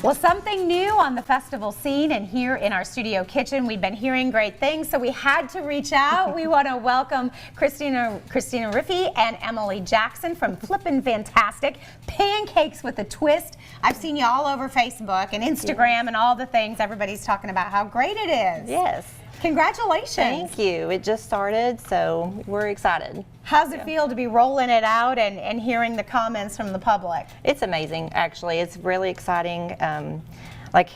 Well, something new on the festival scene and here in our studio kitchen. We've been hearing great things, so we had to reach out. We want to welcome Christina Riffey and Emily Jackson from Flippin' Fantastic Pancakes with a Twist. I've seen you all over Facebook and Instagram and all the things. Everybody's talking about how great it is. Yes. Congratulations. Thank you. It just started, so we're excited. How's it feel to be rolling it out and hearing the comments from the public? It's amazing, actually. It's really exciting. Like,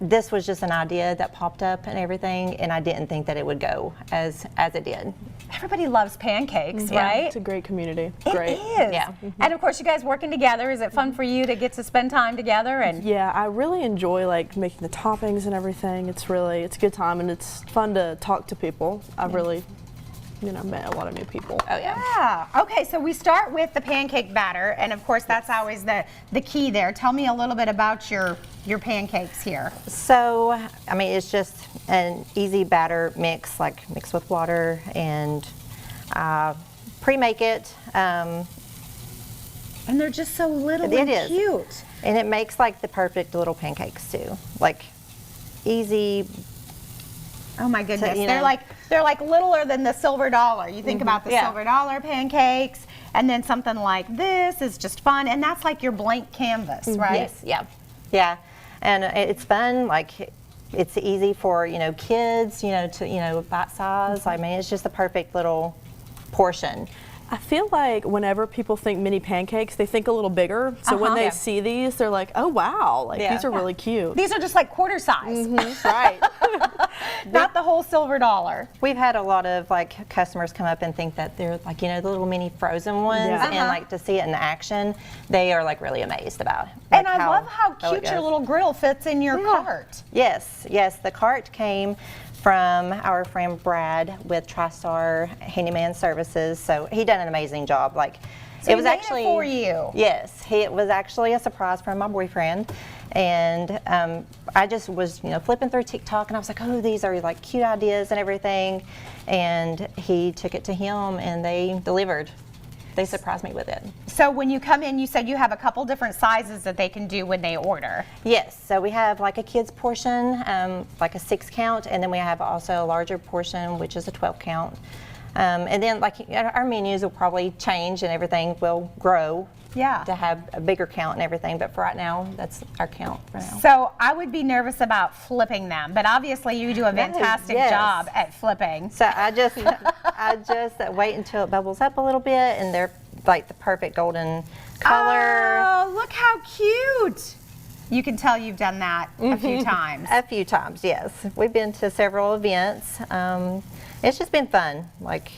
this was just an idea that popped up and everything, and I didn't think that it would go as it did. Everybody loves pancakes, Yeah, right? it's a great community. It is. Yeah. And of course, you guys working together. Is it fun for you to get to spend time together? And Yeah, I really enjoy like making the toppings and everything. It's a good time, and it's fun to talk to people. I've really, met a lot of new people. Oh, yeah. yeah. Okay, so we start with the pancake batter, and of course, that's always the key there. Tell me a little bit about your pancakes here. So, I mean, it's just an easy batter mix, like mix with water and pre-make it. And they're just so little It and is. cute. And it makes like the perfect little pancakes too. Like easy. Oh my goodness, you they're know. like littler than the silver dollar. You think about the Yeah. silver dollar pancakes, and then something like this is just fun, and that's like your blank canvas, right? Yes, yeah. Yeah. And it's fun, like it's easy for, kids, to, bite size. I mean, it's just the perfect little portion. I feel like whenever people think mini pancakes, they think a little bigger. So when they Yeah. see these, they're like, oh wow, like Yeah. these are really cute. These are just like quarter size, Right. not the whole silver dollar. We've had a lot of like customers come up and think that they're like, the little mini frozen ones, Yeah. and like to see it in action, they are like really amazed about it. And Like I love how well it cute your goes. little grill fits in your cart. Yes, yes. The cart came from our friend Brad with TriStar Handyman Services. So he done an amazing job. Like So he made it for you. Yes, it was actually a surprise from my boyfriend. And I just was, flipping through TikTok, and I was like, oh, these are like cute ideas and everything. And he took it to him, and they delivered. They surprised me with it. So when you come in, you said you have a couple different sizes that they can do when they order. Yes, so we have like a kid's portion, like a 6 count, and then we have also a larger portion, which is a 12 count. And then like our menus will probably change and everything will grow to have a bigger count and everything, but for right now, that's our count for now. So I would be nervous about flipping them, but obviously you do a fantastic yes. job at flipping. So I just wait until it bubbles up a little bit, and they're like the perfect golden color. Oh, look how cute. You can tell you've done that a few times. A few times, yes. We've been to several events. It's just been fun. Like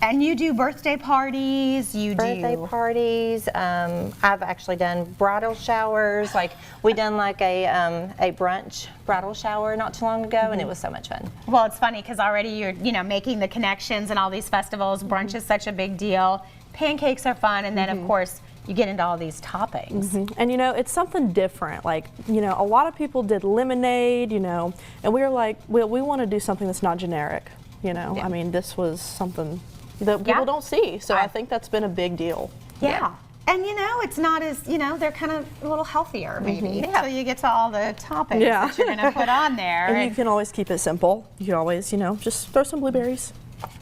And you do birthday parties, birthday parties. I've actually done bridal showers. Like we done like a brunch bridal shower not too long ago, and it was so much fun. Well, it's funny because already you're making the connections and all these festivals. Brunch is such a big deal. Pancakes are fun, and then of course you get into all these toppings. And it's something different. Like, a lot of people did lemonade, and we were like, we want to do something that's not generic, I mean, this was something that people don't see. So I think that's been a big deal. Yeah. And it's not as, they're kind of a little healthier maybe. Yeah. So you get to all the toppings that you're going to put on there. And you can always keep it simple. You can always, just throw some blueberries.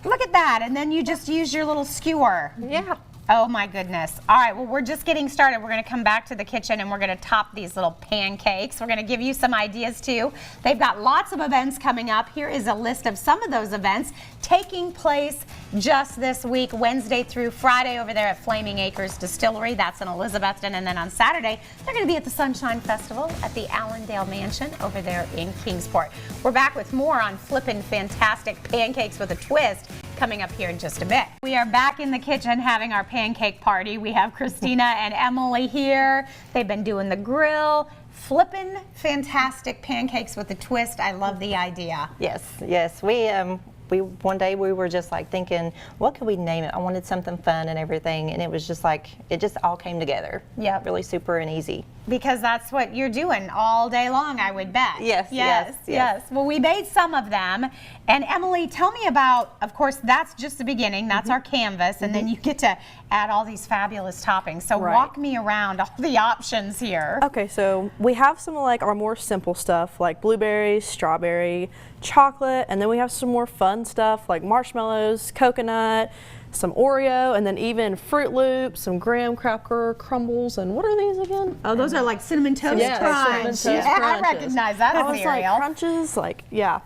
Look at that. And then you just use your little skewer. Yeah. Oh my goodness. All right, well, we're just getting started. We're going to come back to the kitchen and we're going to top these little pancakes. We're going to give you some ideas too. They've got lots of events coming up. Here is a list of some of those events taking place just this week, Wednesday through Friday over there at Flaming Acres Distillery. That's in Elizabethton. And then on Saturday, they're going to be at the Sunshine Festival at the Allendale Mansion over there in Kingsport. We're back with more on Flippin' Fantastic Pancakes with a Twist coming up here in just a bit. We are back in the kitchen having our pancake party. We have Christina and Emily here. They've been doing the grill. Flippin' Fantastic Pancakes with a Twist. I love the idea. Yes, yes. We one day we were just like thinking, what could we name it? I wanted something fun and everything, and it was just like it just all came together. Yeah. Really super and easy. Because that's what you're doing all day long, I would bet. Yes. Well, we made some of them. And Emily, tell me about, of course, that's just the beginning. That's our canvas. And then you get to add all these fabulous toppings. So walk me around all the options here. Okay, so we have some like our more simple stuff like blueberries, strawberry, chocolate, and then we have some more fun stuff like marshmallows, coconut, some Oreo, and then even Fruit Loops, some graham cracker crumbles, and what are these again? Oh, those are like Cinnamon Toast Yeah, Cinnamon Toast I Crunches. recognize that I as was cereal. like crunches, like yeah.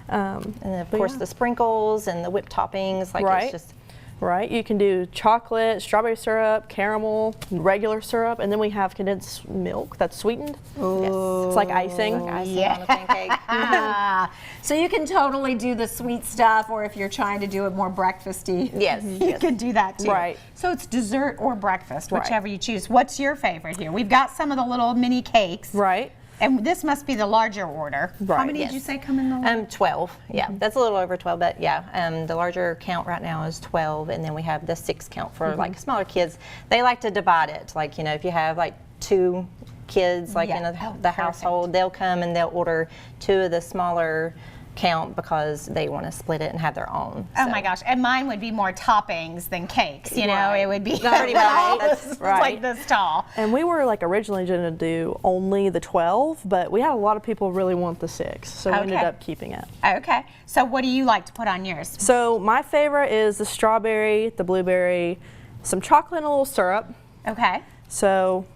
And then of But course yeah. the sprinkles and the whipped toppings, like Right. it's just Right, you can do chocolate, strawberry syrup, caramel, regular syrup, and then we have condensed milk that's sweetened. It's like icing. icing on a pancake. So you can totally do the sweet stuff, or if you're trying to do it more breakfasty, Yes, you yes. can do that too. Right. So it's dessert or breakfast, Right. whichever you choose. What's your favorite here? We've got some of the little mini cakes. Right. And this must be the larger order. How Right. many did Yes. you say come in the 12. Yeah, that's a little over 12, but yeah, the larger count right now is 12, and then we have the 6 count for like smaller kids. They like to divide it, like if you have like 2 kids like in Yeah. the household, they'll come and they'll order 2 of the smaller count because they want to split it and have their own. Oh So- my gosh, and mine would be more toppings than cakes, you know, Right. it would be Pretty much. That's right. like this tall. And we were like originally going to do only the 12, but we had a lot of people really want the 6, so we ended Okay. up keeping it. Okay, so what do you like to put on yours? So my favorite is the strawberry, the blueberry, some chocolate and a little syrup. Okay. So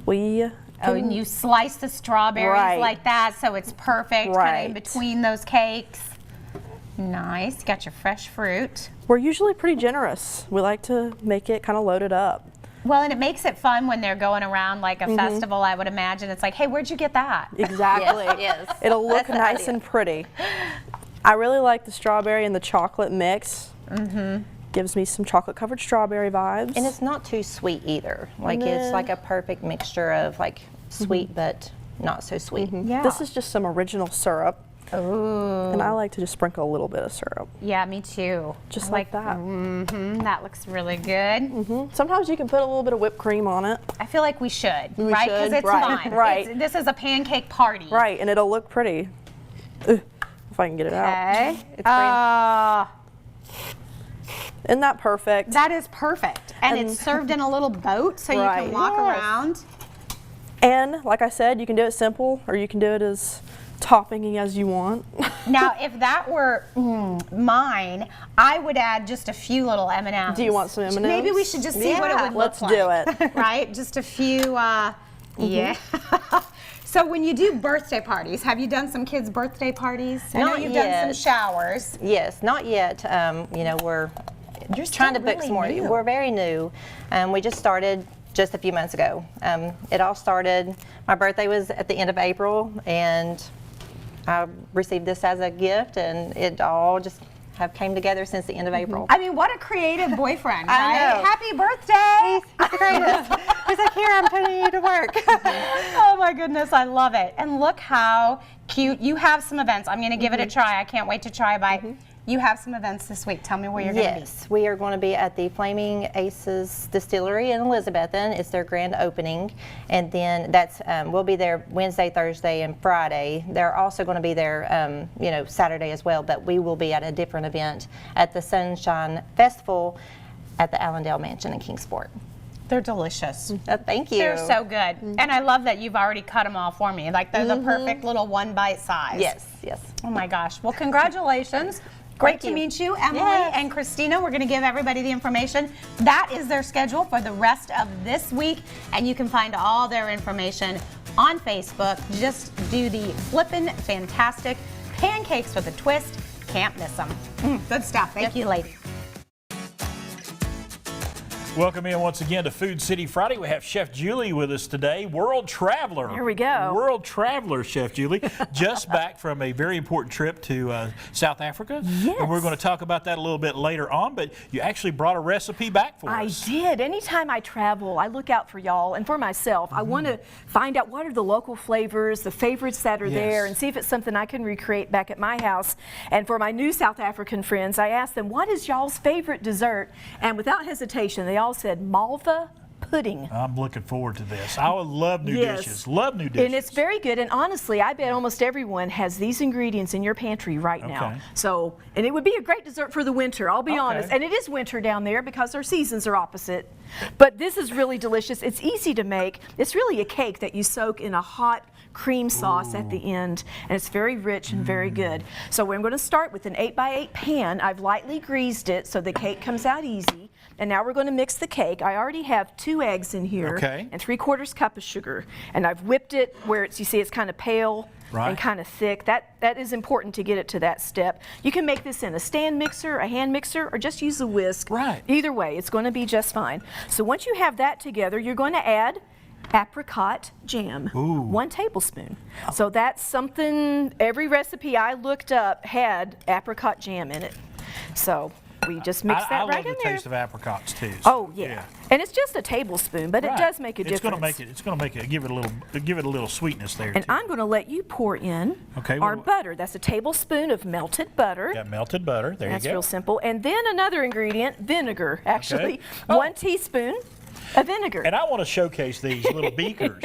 we Oh, and you slice the strawberries Right. like that, so it's perfect kind of in Right. between those cakes. Nice. Got your fresh fruit. we're usually pretty generous. We like to make it kind of loaded up. Well, and it makes it fun when they're going around like a festival, I would imagine. It's like, hey, where'd you get that? Exactly. Yes. It'll look That's the nice idea. and pretty. I really like the strawberry and the chocolate mix. Gives me some chocolate covered strawberry vibes. And it's not too sweet either. Like it's Nah. like a perfect mixture of like sweet but not so sweet. Yeah. This is just some original syrup. Ooh. And I like to just sprinkle a little bit of syrup. Yeah, me too. Just I like that. That looks really good. Sometimes you can put a little bit of whipped cream on it. I feel like we should, We right? Because should, it's right, fun. right. This is a pancake party. Right, and it'll look pretty. Ugh, if I can get it out. Okay. It's Isn't that perfect? That is perfect. And it's served in a little boat so you Right. can walk Yes. around. And like I said, you can do it simple or you can do it as topping as you want. Now, if that were mine, I would add just a few little M&Ms. Do you want some M&Ms? Maybe we should just see what it Yeah, would let's look do like. it. Right? Just a few, yeah. So when you do birthday parties, have you done some kids' birthday parties? I know Not you've done some yet. showers. Yes, not yet. We're trying to book really some more. new. We're very new. We just started just a few months ago. It all started, my birthday was at the end of April, and I received this as a gift, and it all just have came together since the end of April. I mean, what a creative boyfriend, I right? know. Happy birthday! He's the greatest. He's like, here, I'm putting you to work. Oh my goodness, I love it. And look how cute. You have some events. I'm going to give it a try. I can't wait to try a bite. You have some events this week. Tell me where you're going to be. Yes, we are going to be at the Flaming Aces Distillery in Elizabethton. It's their grand opening, and then that's we'll be there Wednesday, Thursday, and Friday. They're also going to be there, Saturday as well. But we will be at a different event at the Sunshine Festival at the Allendale Mansion in Kingsport. They're delicious. Thank you. They're so good. And I love that you've already cut them all for me. Like they're the perfect little one bite size. Yes, yes. Oh my gosh. Well, congratulations. Great to you. meet you, Emily Yes. and Christina. We're going to give everybody the information. That is their schedule for the rest of this week, and you can find all their information on Facebook. Just do the Flippin' Fantastic Pancakes with a Twist. Can't miss them. Good stuff. Thank you, ladies. Welcome in once again to Food City Friday. We have Chef Julie with us today, world traveler. Here we go. World traveler, Chef Julie, just back from a very important trip to South Africa. Yes. And we're going to talk about that a little bit later on, but you actually brought a recipe back for I us. did. Anytime I travel, I look out for y'all and for myself. I want to find out what are the local flavors, the favorites that are there, Yes. and see if it's something I can recreate back at my house. And for my new South African friends, I asked them, what is y'all's favorite dessert? And without hesitation, they all said malva pudding. I'm looking forward to this. I would love new Yes. dishes. Love new dishes. And it's very good. And honestly, I bet almost everyone has these ingredients in your pantry right now. Okay. So, and it would be a great dessert for the winter, I'll be Okay. honest. And it is winter down there because our seasons are opposite. But this is really delicious. It's easy to make. It's really a cake that you soak in a hot cream sauce at the end, and it's very rich and very good. So I'm going to start with an 8x8 pan. I've lightly greased it so the cake comes out easy. And now we're going to mix the cake. I already have 2 eggs in here Okay. and 3/4 cup of sugar. And I've whipped it where it's, you see it's kind of pale Right. and kind of thick. That is important to get it to that step. You can make this in a stand mixer, a hand mixer, or just use a whisk. Right. Either way, it's going to be just fine. So once you have that together, you're going to add apricot jam, 1 tablespoon. So that's something, every recipe I looked up had apricot jam in it. So we just mix I that love right in the there. taste of apricots too. so, Oh yeah. And it's just a tablespoon, but it Right. does make a It's difference. gonna make it give it a little sweetness there And too. I'm going to let you pour in Okay, our what- butter. That's a tablespoon of melted butter. Got melted butter. There That's you go. real simple. And then another ingredient, vinegar, actually. Okay. Oh. 1 teaspoon of vinegar. And I want to showcase these little beakers.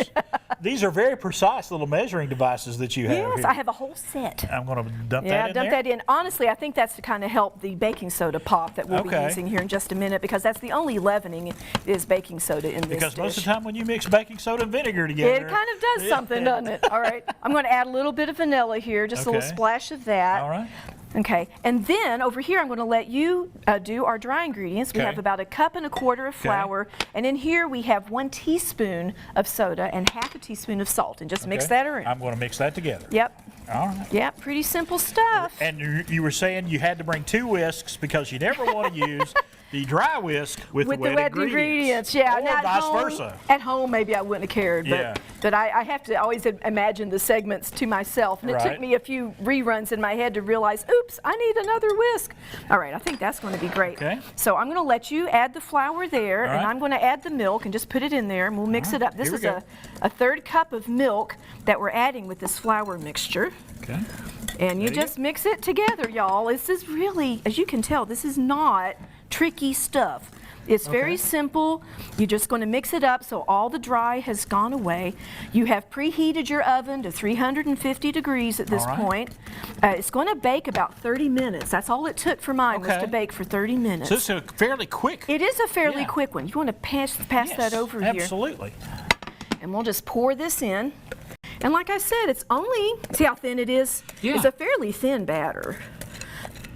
These are very precise little measuring devices that you have Yes, here. I have a whole set. I'm going to dump Yeah, that in dump there. that in. Honestly, I think that's to kind of help the baking soda pop that we'll be Okay. using here in just a minute, because that's the only leavening is baking soda in this Because dish. most of the time when you mix baking soda and vinegar together, It kind of does something, doesn't it? All right. I'm going to add a little bit of vanilla here, just a little Okay. splash of that. All right. Okay. And then over here, I'm going to let you do our dry ingredients. We Okay. have about 1.25 cups of flour. And in here, we have 1 teaspoon of soda and 1/2 teaspoon of salt. And just mix Okay. that around. I'm going to mix that together. Yep. All right. Yep. Pretty simple stuff. And you were saying you had to bring 2 whisks because you never want to use the dry whisk with the wet ingredients. Yeah, Or now at vice home, versa. At home, maybe I wouldn't have cared, but, Yeah. but I have to always imagine the segments to myself, and it Right. took me a few reruns in my head to realize, oops, I need another whisk. All right, I think that's going to be great. Okay. So I'm going to let you add the flour there, and right. I'm going to add the milk and just put it in there, and we'll mix it up. This Here we is go. a 1/3 cup of milk that we're adding with this flour mixture. Okay. And you There you just mix it together, y'all. This is really, as you can tell, this is not tricky stuff. It's very simple. You're just going to mix it up so all the dry has gone away. You have preheated your oven to 350 degrees at this All right. point. It's going to bake about 30 minutes. That's all it took for mine was Okay. to bake for 30 minutes. So this is a fairly quick. It is a fairly Yeah. quick one. You want to pass Yes, that over here. Absolutely. And we'll just pour this in. And like I said, it's only, see how thin it is? Yeah. It's a fairly thin batter.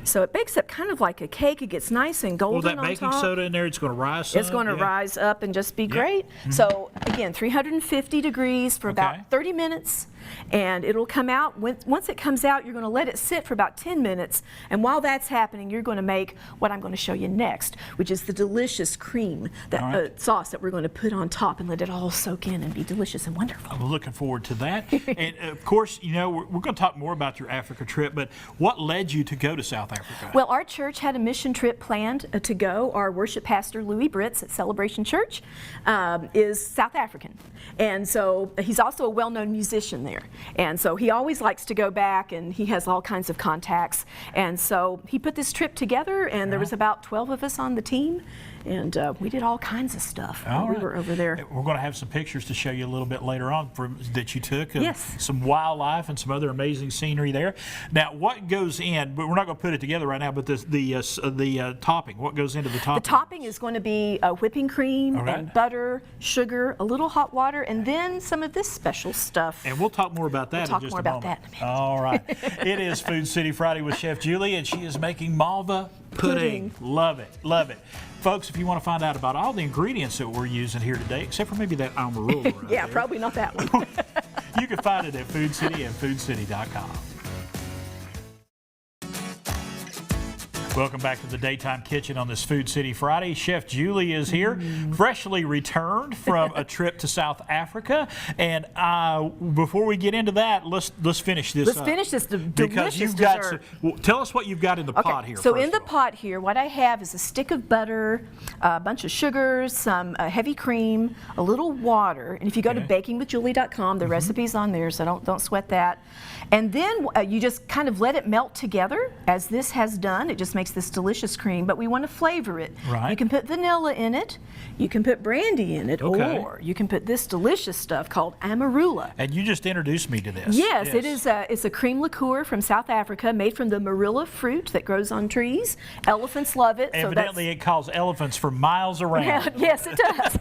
So it bakes up kind of like a cake. It gets nice and golden Well, that on baking top. soda in there, it's going to rise some. It's going to yeah. rise up and just be great. So again, 350 degrees for Okay. about 30 minutes, and it'll come out. Once it comes out, you're going to let it sit for about 10 minutes, and while that's happening, you're going to make what I'm going to show you next, which is the delicious cream, that All right. sauce that we're going to put on top and let it all soak in and be delicious and wonderful. I'm looking forward to that. And of course, you know, we're going to talk more about your Africa trip, but what led you to go to South Africa? Well, our church had a mission trip planned to go. Our worship pastor, Louis Britz at Celebration Church, is South African. And so he's also a well-known musician there. And so he always likes to go back, and he has all kinds of contacts. And so he put this trip together, and there was about 12 of us on the team. And we did all kinds of stuff All while we right. were over there. We're going to have some pictures to show you a little bit later on that you took of Yes. some wildlife and some other amazing scenery there. Now, what goes in? But we're not going to put it together right now. But the topping. What goes into the topping? The topping is going to be whipping cream All right. and butter, sugar, a little hot water, and then some of this special stuff. And we'll talk more about that We'll talk in just more a about moment. that in a minute. All right. It is Food City Friday with Chef Julie, and she is making malva pudding. Love it. Love it. Folks, if you want to find out about all the ingredients that we're using here today, except for maybe that Amarula right Yeah, there, probably not that one. you can find it at Food City and FoodCity.com. Welcome back to the Daytime Kitchen on this Food City Friday. Chef Julie is here, freshly returned from a trip to South Africa. And before we get into that, let's finish this Let's up. finish this Because delicious you've got dessert. well, tell us what you've got in the pot here. So first in the of all. pot here, what I have is a stick of butter, a bunch of sugars, some heavy cream, a little water. And if you go to Okay. bakingwithjulie.com, the recipe's on there, so don't sweat that. And then you just kind of let it melt together, as this has done. It just makes makes this delicious cream, but we want to flavor it. Right. You can put vanilla in it, you can put brandy in it, Okay. or you can put this delicious stuff called Amarula. And you just introduced me to this. Yes, it is. It's a cream liqueur from South Africa, made from the marilla fruit that grows on trees. Elephants love it. Evidently, it calls elephants for miles around. Yes, it does.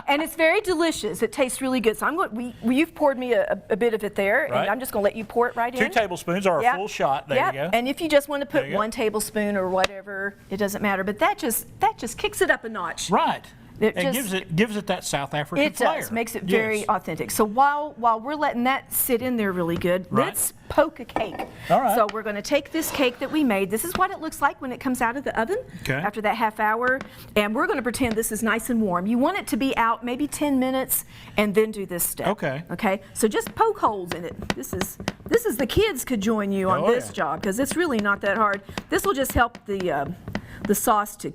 And it's very delicious. It tastes really good. So I'm going. You've poured me a bit of it there, Right. and I'm just going to let you pour it right in. 2 tablespoons are a Yep. full shot. There Yep. you go. And if you just want to There put you go. 1 tablespoon or whatever, it doesn't matter. But that just kicks it up a notch. Right. It It just- gives it that South African It flair. does, makes it very Yes. authentic. So while we're letting that sit in there really good, Right. let's poke a cake. All right. So we're going to take this cake that we made. This is what it looks like when it comes out of the oven Okay. after that half hour. And we're going to pretend this is nice and warm. You want it to be out maybe 10 minutes and then do this step. Okay. Okay. So just poke holes in it. This is the kids could join you on Oh, this yeah. job because it's really not that hard. This will just help the sauce to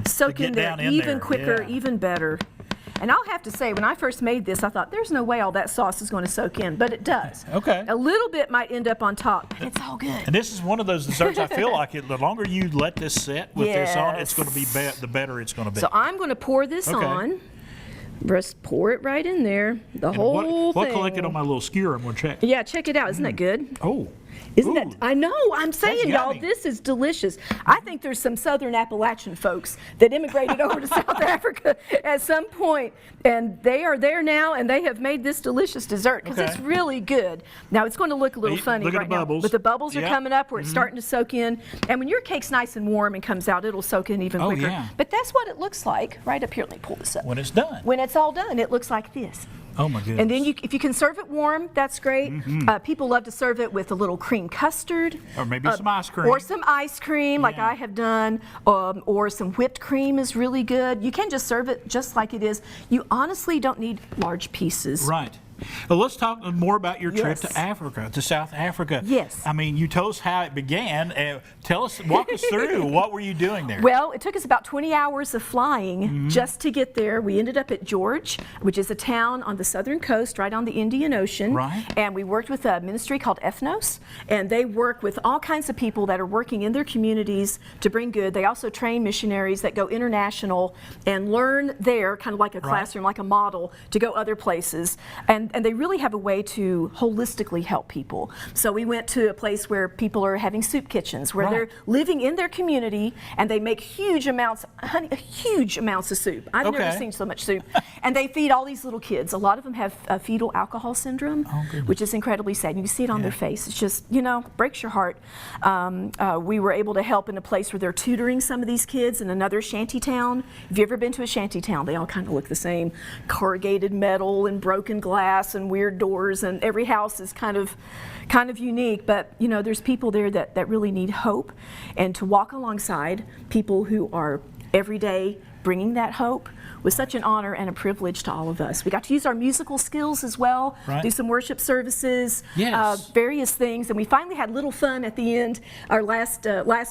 soak get in there down in even there, quicker, yeah. even better. And I'll have to say, when I first made this, I thought, there's no way all that sauce is going to soak in, but it does. Okay. A little bit might end up on top, but it's all good. And this is one of those desserts. I feel like the longer you let this sit with this on, it's going to be Yes. the better it's going to be. So I'm going to pour this Okay. on. Just pour it right in there, the And whole what thing. collected on my little skewer? I'm going to check. Yeah, check it out. Isn't that good? Oh. Isn't Ooh. that? I know. I'm saying, y'all, yummy. this is delicious. I think there's some Southern Appalachian folks that immigrated over to South Africa at some point, and they are there now, and they have made this delicious dessert because it's Okay. really good. Now it's going to look a little Hey, funny look at right the now, bubbles. but the bubbles are Yep. coming up where it's starting to soak in. And when your cake's nice and warm and comes out, it'll soak in even Oh, quicker. yeah. But that's what it looks like right up here. Let me pull this up. When it's done. When it's all done, it looks like this. Oh my goodness. And then if you can serve it warm, that's great. People love to serve it with a little cream custard. Or maybe some ice cream. Or some ice cream, like Yeah. I have done. Or some whipped cream is really good. You can just serve it just like it is. You honestly don't need large pieces. Right. Well, let's talk more about your trip Yes. to Africa, to South Africa. Yes. I mean, you told us how it began. Walk us through. What were you doing there? Well, it took us about 20 hours of flying just to get there. We ended up at George, which is a town on the southern coast, right on the Indian Ocean. Right. And we worked with a ministry called Ethnos, and they work with all kinds of people that are working in their communities to bring good. They also train missionaries that go international and learn there, kind of like a classroom, like a model, to go other places. And they really have a way to holistically help people. So we went to a place where people are having soup kitchens, where Right. they're living in their community and they make huge amounts of soup. I've never Okay. seen so much soup. And they feed all these little kids. A lot of them have fetal alcohol syndrome, which is incredibly sad. You can see it on their face. It's just, breaks your heart. We were able to help in a place where they're tutoring some of these kids in another shanty town. Have you ever been to a shanty town? They all kind of look the same. Corrugated metal and broken glass and weird doors, and every house is kind of unique, but there's people there that really need hope, and to walk alongside people who are every day bringing that hope was such an honor and a privilege to all of us. We got to use our musical skills as well, Right. do some worship services, Yes. various things, and we finally had a little fun at the end. Our last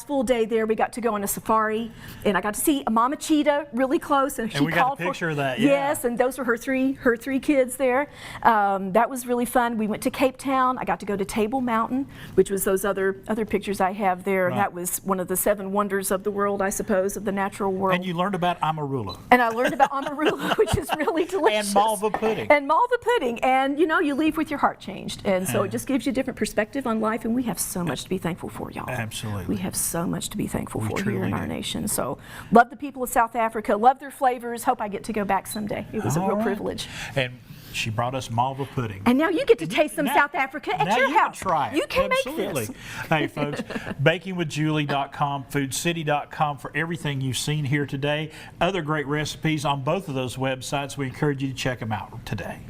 full day there, we got to go on a safari, and I got to see a mama cheetah really close, and she we got a called picture for, of that, yeah. Yes, and those were her three kids there. That was really fun. We went to Cape Town. I got to go to Table Mountain, which was those other pictures I have there. Right. That was one of the 7 wonders of the world, I suppose, of the natural world. And you learned about Amarula. And I learned about Amarula, which is really delicious. And Malva pudding. And Malva pudding. And you leave with your heart changed. And so it just gives you a different perspective on life. And we have so much to be thankful for, y'all. Absolutely. We have so much to be thankful for here truly in our do. nation. So love the people of South Africa, love their flavors. Hope I get to go back someday. It was a All real right. privilege. And she brought us Malva pudding. And now you get to taste some Now- South Africa at now your you house. Can try it. You can Absolutely. make this. Hey, folks, bakingwithjulie.com, foodcity.com for everything you've seen here today. Other great recipes on both of those websites. We encourage you to check them out today.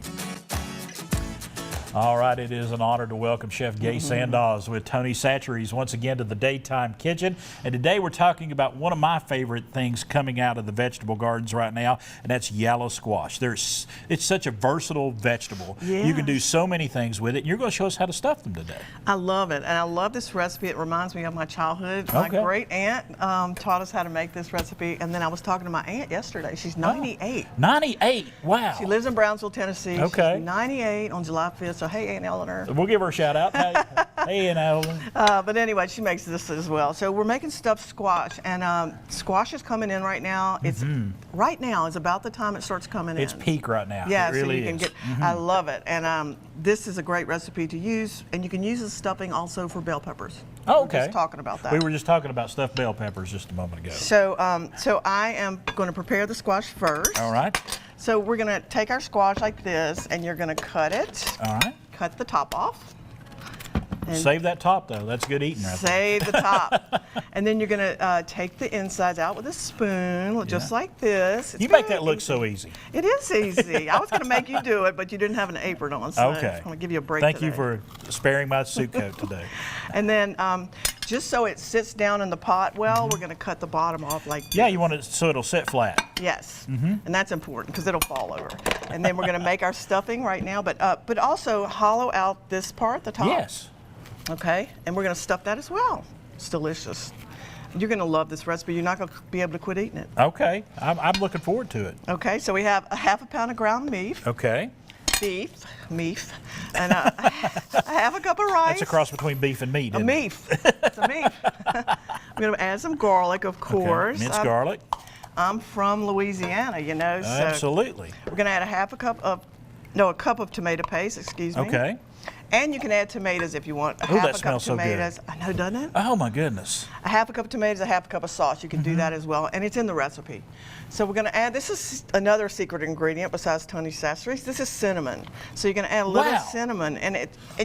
All right, it is an honor to welcome Chef Gay Sandoz with Tony Satcheries once again to the Daytime Kitchen. And today we're talking about one of my favorite things coming out of the vegetable gardens right now, and that's yellow squash. It's such a versatile vegetable. You can do so many things with it, and you're going to show us how to stuff them today. I love it, and I love this recipe. It reminds me of my childhood. My Okay. great aunt taught us how to make this recipe, and then I was talking to my aunt yesterday. She's 98. 98, wow. She lives in Brownsville, Tennessee. Okay. She's 98 on July 5th. So So hey, Aunt Eleanor. We'll give her a shout out. Hey, and Ellen. But anyway, she makes this as well. So we're making stuffed squash, and squash is coming in right now. It's right now is about the time it starts coming in. It's peak right now. Yeah, it really so you can is. get. I love it, and this is a great recipe to use, and you can use the stuffing also for bell peppers. Oh, We okay. were just talking about that. We were just talking about stuffed bell peppers just a moment ago. So, so I am going to prepare the squash first. All right. So we're going to take our squash like this, and you're going to cut it. All right. Cut the top off. And Save that top though. That's good eating right there. Save the top. And then you're going to take the insides out with a spoon, just like this. It's You make very that look easy. so easy. It is easy. I was going to make you do it, but you didn't have an apron on, so Okay. I'm going to give you a break Thank today. you for sparing my suit coat today. And then just so it sits down in the pot well, we're going to cut the bottom off like this. Yeah, you want it so it'll sit flat. Yes, and that's important because it'll fall over. And then we're going to make our stuffing right now, but also hollow out this part, the top. Yes. Okay, and we're going to stuff that as well. It's delicious. You're going to love this recipe. You're not going to be able to quit eating it. Okay. I'm looking forward to it. Okay, so we have a half a pound of ground beef, Okay. and a half a cup of rice. That's a cross between beef and meat. A isn't it? beef. It's a beef. I'm going to add some garlic, of course. Okay. Minced garlic. I'm from Louisiana, you know, so Absolutely. we're going to add a cup of tomato paste, excuse me. Okay. And you can add tomatoes if you want. Ooh, that smells so good. tomatoes. I know, doesn't it? Oh my goodness. A half a cup of tomatoes, a half a cup of sauce. You can do that as well, and it's in the recipe. So we're going to add, this is another secret ingredient besides Tony Sassery's. This is cinnamon. So you're going to add a little Wow. cinnamon, and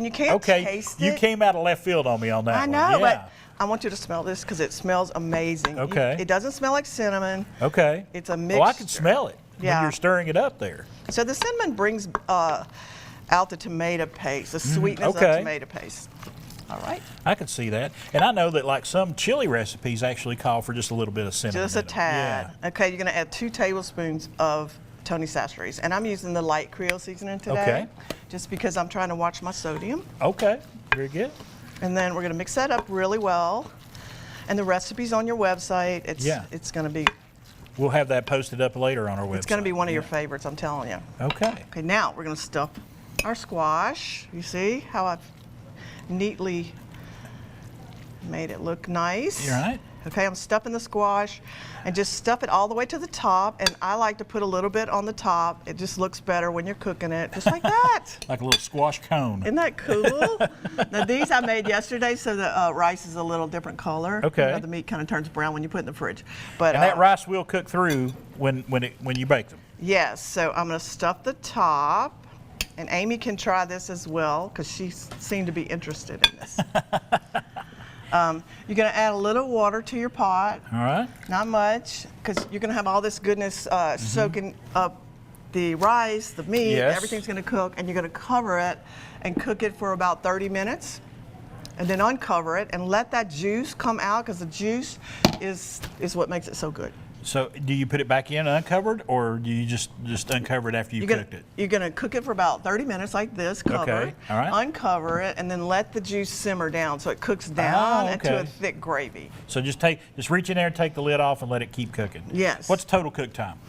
you can't Okay. taste You it. came out of left field on me on that I one. know, Yeah. but I want you to smell this because it smells amazing. Okay. It doesn't smell like cinnamon. Okay. It's a Oh, I can mixture. smell it Yeah. when you're stirring it up there. So the cinnamon brings out the tomato paste, the sweetness okay. of tomato paste. All right. I can see that. And I know that like some chili recipes actually call for just a little bit of cinnamon. Just a in it. tad. Yeah. Okay, you're going to add 2 tablespoons of Tony Sassery's. And I'm using the light Creole seasoning today. Okay. Just because I'm trying to watch my sodium. Okay. Very good. And then we're going to mix that up really well. And the recipe's on your website. It's going to be We'll have that posted up later on our website. It's going to be one of your favorites, I'm telling you. Okay. Okay, now we're going to stuff our squash. You see how I've neatly made it look nice? You all right? Okay, I'm stuffing the squash and just stuff it all the way to the top. And I like to put a little bit on the top. It just looks better when you're cooking it, just like that. Like a little squash cone. Isn't that cool? Now these I made yesterday, so the rice is a little different color. Okay. You know, the meat kind of turns brown when you put it in the fridge. But And that rice will cook through when you bake them. yes, so I'm going to stuff the top. And Amy can try this as well because she seemed to be interested in this. You're going to add a little water to your pot. All right. Not much, because you're going to have all this goodness soaking up the rice, the meat, Yes. everything's going to cook, and you're going to cover it and cook it for about 30 minutes. And then uncover it and let that juice come out, because the juice is what makes it so good. So do you put it back in uncovered, or do you just uncover it after you cooked it? You're going to cook it for about 30 minutes like this, cover Okay, it, all right. uncover it, and then let the juice simmer down so it cooks down into a okay. thick gravy. So just reach in there and take the lid off and let it keep cooking. Yes. What's total cook time?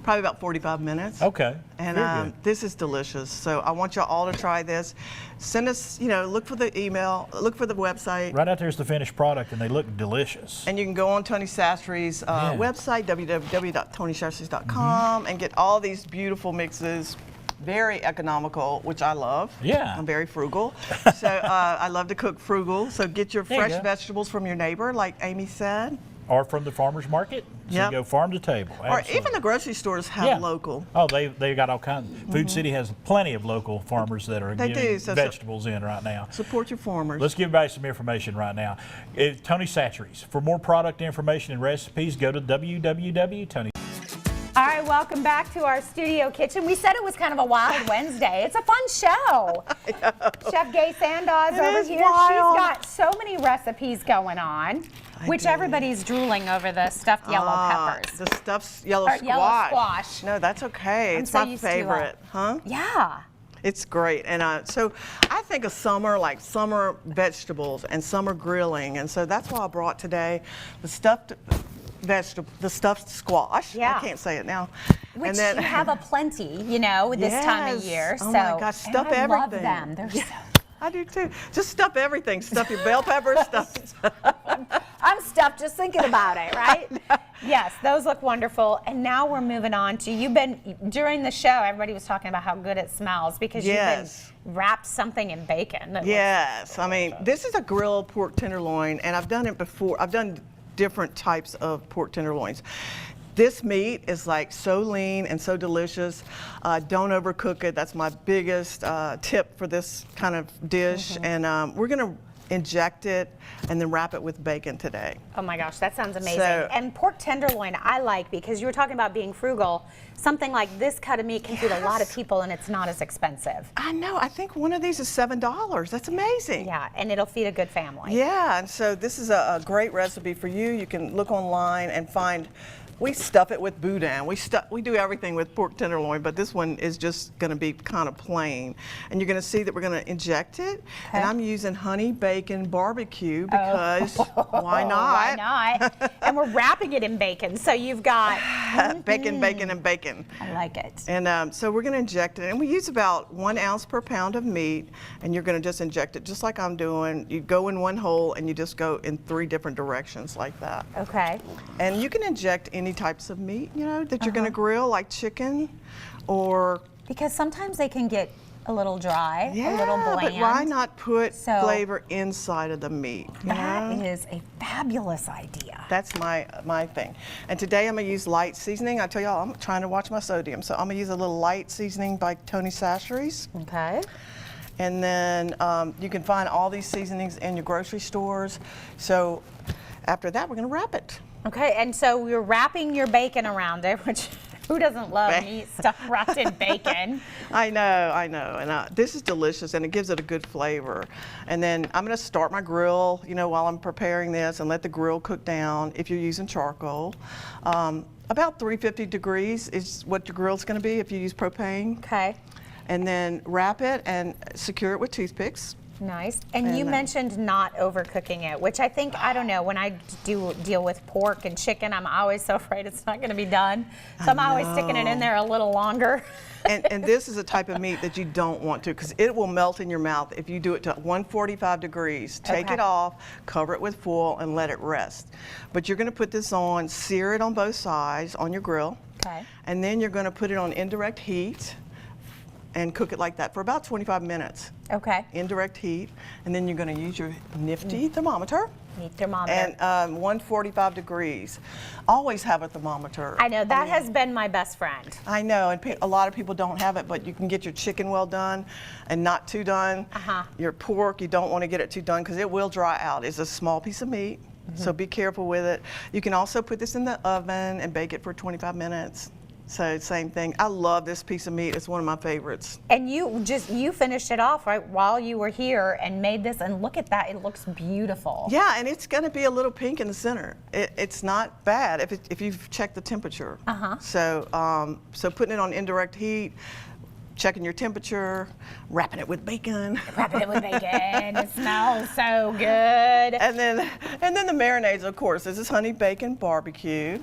Probably about 45 minutes. Okay. And Very good. this is delicious. So I want y'all all to try this. Send us, look for the email, look for the website. Right out there's the finished product, and they look delicious. And you can go on Tony Sassery's website, www.tonysassery's.com, and get all these beautiful mixes. Very economical, which I love. Yeah. I'm very frugal. So I love to cook frugal. So get your There you fresh go. vegetables from your neighbor, like Amy said. Or from the farmer's market. So Yep. you go farm to table. Or Absolutely. even the grocery stores have local. Oh, they got all kinds. Food City has plenty of local farmers that are They getting do, so- vegetables in right now. Support your farmers. Let's give everybody some information right now. It's Tony Sassery's. For more product information and recipes, go to www.tony. All right, welcome back to our studio kitchen. We said it was kind of a wild Wednesday. It's a fun show. Chef Gay Sandoz over is here. wild. She's got so many recipes going on, which do. everybody's drooling over the stuffed yellow peppers. The stuffed yellow Or squash. yellow squash. No, that's okay. I'm It's so my used to, favorite, huh? Yeah. It's great. And so I think of summer like summer vegetables and summer grilling. And so that's why I brought today the stuffed vegetable, the stuffed squash. Yeah. I can't say it now. Which you have a plenty, you know, this time of Yes. year. Oh so, my gosh, stuff and I love everything. them. They're so I do too. Just stuff everything. Stuff your bell peppers, stuff. I'm stuffed just thinking about it, right? Yes, those look wonderful. And now we're moving on to, during the show, everybody was talking about how good it smells because Yes. you've been wrapped something in bacon. that looks- Yes, I mean, this is a grilled pork tenderloin, and I've done it before. I've done different types of pork tenderloins. This meat is like so lean and so delicious. Don't overcook it. That's my biggest tip for this kind of dish. And we're gonna inject it and then wrap it with bacon today. Oh my gosh, that sounds amazing. So- And pork tenderloin, I like because you were talking about being frugal. Something like this cut of meat can feed a lot of people and it's not as expensive. I know, I think one of these is $7. That's amazing. Yeah, and it'll feed a good family. Yeah, and so this is a great recipe for you. You can look online and find. We stuff it with boudin. We do everything with pork tenderloin, but this one is just going to be kind of plain. And you're going to see that we're going to inject it. And I'm using honey bacon barbecue because why not? Why not? And we're wrapping it in bacon, so you've got. Bacon, bacon, and bacon. I like it. And so we're going to inject it, and we use about 1 ounce per pound of meat, and you're going to just inject it just like I'm doing. You go in one hole, and you just go in 3 different directions like that. Okay. And you can inject any types of meat, you know, that you're going to grill, like chicken, or Because sometimes they can get a little dry, a little bland. but why not put So- flavor inside of the meat? you That know? is a fabulous idea. That's my thing. And today I'm gonna use light seasoning. I tell y'all, I'm trying to watch my sodium, so I'm gonna use a little light seasoning by Tony Chachere's. Okay. And then you can find all these seasonings in your grocery stores. So after that, we're gonna wrap it. Okay, and so we're wrapping your bacon around it, which who doesn't love meat stuff wrapped in bacon? I know. And this is delicious, and it gives it a good flavor. And then I'm going to start my grill, you know, while I'm preparing this, and let the grill cook down if you're using charcoal. About 350 degrees is what your grill's going to be if you use propane. Okay, And then wrap it and secure it with toothpicks. nice. And you And, mentioned not overcooking it, which I think, I don't know, when I do deal with pork and chicken, I'm always so afraid it's not going to be done. So I'm always sticking it in there a little longer. And this is a type of meat that you don't want to, because it will melt in your mouth if you do it to 145 degrees. Take Okay. it off, cover it with foil, and let it rest. But you're going to put this on, sear it on both sides on your grill. Okay. And then you're going to put it on indirect heat and cook it like that for about 25 minutes. Okay. Indirect heat. And then you're going to use your nifty thermometer. Meat thermometer. And 145 degrees. Always have a thermometer. I know, that has been my best friend. I know, and a lot of people don't have it, but you can get your chicken well done and not too done. Your pork, you don't want to get it too done because it will dry out. It's a small piece of meat, so be careful with it. You can also put this in the oven and bake it for 25 minutes. So same thing. I love this piece of meat. It's one of my favorites. And you finished it off right while you were here and made this, and look at that, it looks beautiful. Yeah, and it's going to be a little pink in the center. It's not bad if you've checked the temperature. So putting it on indirect heat, checking your temperature, wrapping it with bacon. Wrapping it with bacon, it smells so good. And then the marinades, of course. This is honey bacon barbecue.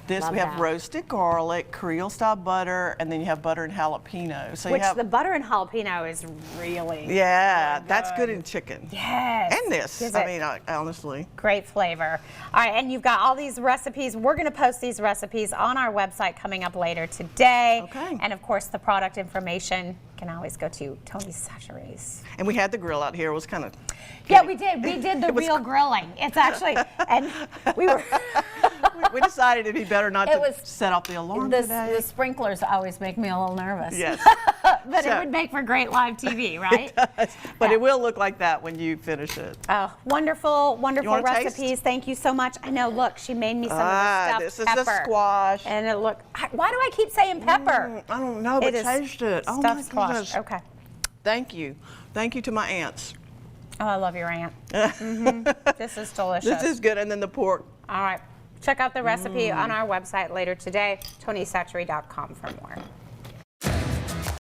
This Love we have that. roasted garlic, Creole style butter, and then you have butter and jalapeno. So Which you have, the butter and jalapeno is really yeah, that's good in chicken. Yes. And this, Gives I it mean, honestly. great flavor. All right, and you've got all these recipes. We're going to post these recipes on our website coming up later today. Okay. And of course, the product information you can always go to Tony Chachere's. And we had the grill out here. It was kind of. Yeah, we did. We did the real grilling. It's actually, and we were. We decided it'd be better not It to was- set off the alarm The today. sprinklers always make me a little nervous. Yes. But So- it would make for great live TV, right? But it will look like that when you finish it. Oh, wonderful, wonderful wanna taste? recipes. Thank you so much. I know, look, she made me some of Ah, the this stuffed is the pepper. squash. And it looked, why do I keep saying pepper? I don't know, but It is taste it. Oh stuffed my squash. goodness. Okay. Thank you. Thank you to my aunts. Oh, I love your aunt. This is delicious. This is good. And then the pork. All right. Check out the recipe on our website later today, tonysachere.com for more.